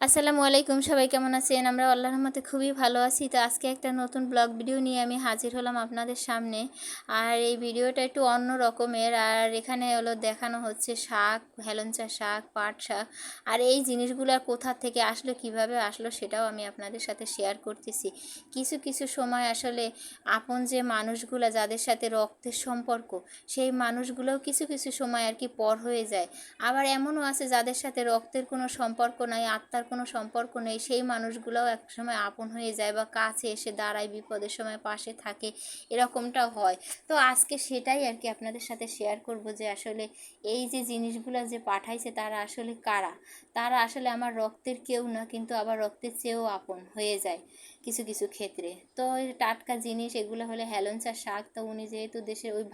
আসসালামু আলাইকুম, সবাই কেমন আছেন? আমরা আল্লাহর রহমতে খুবই ভালো আছি। তো আজকে একটা নতুন ব্লগ ভিডিও নিয়ে আমি হাজির হলাম আপনাদের সামনে। আর এই ভিডিওটা একটু অন্য রকমের। আর এখানে হলো দেখানো হচ্ছে শাক, হেলেঞ্চা শাক, পাট শাক। আর এই জিনিসগুলো কোথা থেকে আসলো, কিভাবে আসলো, সেটাও আমি আপনাদের সাথে শেয়ার করতেছি। কিছু কিছু সময় আসলে আপন যে মানুষগুলো যাদের সাথে রক্তের সম্পর্ক, সেই মানুষগুলোও কিছু কিছু সময় আর কি পর হয়ে যায়। আবার এমনও আছে যাদের সাথে রক্তের কোনো সম্পর্ক নাই, আত্মার কোনো সম্পর্ক নেই, সেই মানুষগুলোও একসময় আপন হয়ে যায় বা কাছে এসে দাঁড়ায়, বিপদের সময় পাশে থাকে, এরকমটাও হয়। তো আজকে সেটাই আর কি আপনাদের সাথে শেয়ার করব যে আসলে এই যে জিনিসগুলো যে পাঠাইছে তারা আসলে কারা। তারা আসলে আমার রক্তের কেউ না, কিন্তু আবার রক্তের চেয়েও আপন হয়ে যায় কিছু কিছু ক্ষেত্রে। তো এই টাটকা জিনিস এগুলো হলে হেলেঞ্চা শাক। তো উনি যেহেতু দেশের ওই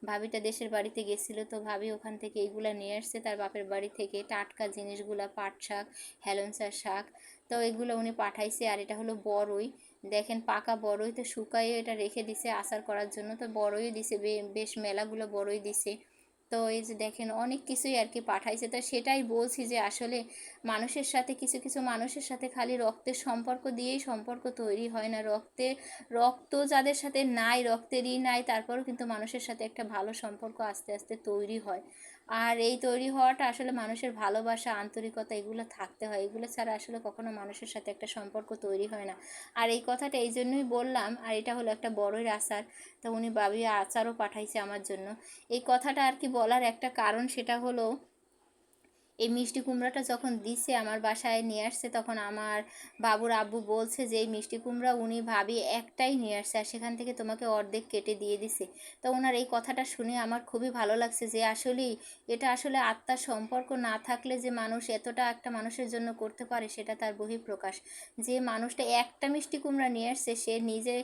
ভাবিটা দেশের বাড়িতে গেছিলো, তো ভাবি ওখান থেকে এইগুলা নিয়ে আসছে তার বাপের বাড়ি থেকে, টাটকা জিনিসগুলা, পাট শাক, হেলেঞ্চা শাক। তো এগুলো উনি পাঠাইছে। আর এটা হলো বড়ই, দেখেন পাকা বড়ই, তো শুকাইয়ে এটা রেখে দিছে আচার করার জন্য। তো বড়ই দিছে, বেশ মেলাগুলো বড়ই দিছে। তো এই যে দেখেন অনেক কিছুই আর কি পাঠাইছে। তো সেটাই বলছি যে আসলে মানুষের সাথে, কিছু কিছু মানুষের সাথে খালি রক্তের সম্পর্ক দিয়েই সম্পর্ক তৈরি হয় না। রক্ত যাদের সাথে নাই, রক্তেরই নাই, তারপরেও কিন্তু মানুষের সাথে একটা ভালো সম্পর্ক আস্তে আস্তে তৈরি হয়। আর এই তৈরি হওয়াটা আসলে মানুষের ভালোবাসা, আন্তরিকতা, এগুলো থাকতে হয়। এগুলো ছাড়া আসলে কখনো মানুষের সাথে একটা সম্পর্ক তৈরি হয় না। আর এই কথাটা এই জন্যই বললাম। আর এটা হলো একটা বড়ই আচার। তো উনি ভাবি আচারও পাঠাইছে আমার জন্য। এই কথাটা আর কি বলার একটা কারণ, সেটা হলো এই মিষ্টি কুমড়াটা যখন দিছে আমার বাসায় নিয়ে আসছে, তখন আমার বাবুর আব্বু বলছে যে এই মিষ্টি কুমড়া উনি ভাবি একটাই নিয়ে আসছে, আর সেখান থেকে তোমাকে অর্ধেক কেটে দিয়ে দিছে। তো ওনার এই কথাটা শুনে আমার খুবই ভালো লাগছে যে আসলেই এটা আসলে আত্মার সম্পর্ক না থাকলে যে মানুষ এতটা একটা মানুষের জন্য করতে পারে, সেটা তার বহিঃপ্রকাশ। যে মানুষটা একটা মিষ্টি কুমড়া নিয়ে আসছে, সে নিজে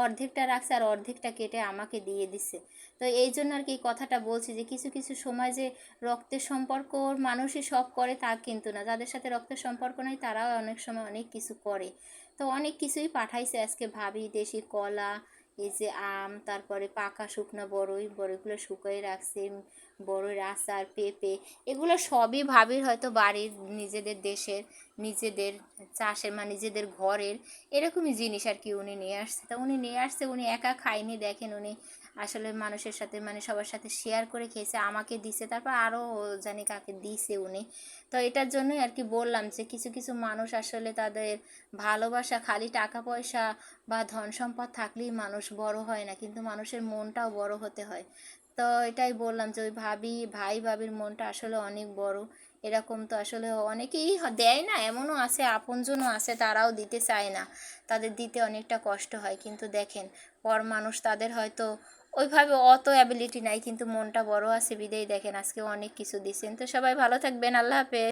অর্ধেকটা রাখছে আর অর্ধেকটা কেটে আমাকে দিয়ে দিছে। তো এই জন্য আর কি এই কথাটা বলছি যে কিছু কিছু সময় যে রক্তের সম্পর্ক মানুষই সব করে তা কিন্তু না। যাদের সাথে রক্তের সম্পর্ক নেই তারাও অনেক সময় অনেক কিছু করে। তো অনেক কিছুই পাঠাইছে আজকে ভাবি, দেশি কলা, এই যে আম, তারপরে পাকা শুকনো বড়ইগুলো শুকিয়ে রাখছে, বড়ইর আচার, পেঁপে, এগুলো সবই ভাবির হয়তো বাড়ির, নিজেদের দেশের, নিজেদের চাষের, মানে নিজেদের ঘরের এরকমই জিনিস আর কি উনি নিয়ে আসছে। তা উনি নিয়ে আসছে, উনি একা খায়নি, দেখেন উনি আসলে মানুষের সাথে, মানে সবার সাথে শেয়ার করে খেয়েছে, আমাকে দিছে, তারপর আরও জানি কাকে দিছে উনি। তো এটার জন্যই আর কি বললাম যে কিছু কিছু মানুষ আসলে তাদের ভালোবাসা খালি টাকা পয়সা বা ধন সম্পদ থাকলেই মানুষ বড় হয় না, কিন্তু মানুষের মনটাও বড় হতে হয়। তো এটাই বললাম যে ওই ভাই ভাবির মনটা আসলে অনেক বড়। এরকম তো আসলে অনেকেই দেয় না, এমনও আছে আপনজনও আছে তারাও দিতে চায় না, তাদের দিতে অনেকটা কষ্ট হয়। কিন্তু দেখেন পর মানুষ, তাদের হয়তো ওইভাবে অত অ্যাবিলিটি নাই, কিন্তু মনটা বড় আছে বিদেই দেখেন আজকে অনেক কিছু দিচ্ছেন। তো সবাই ভালো থাকবেন, আল্লাহ হাফেজ।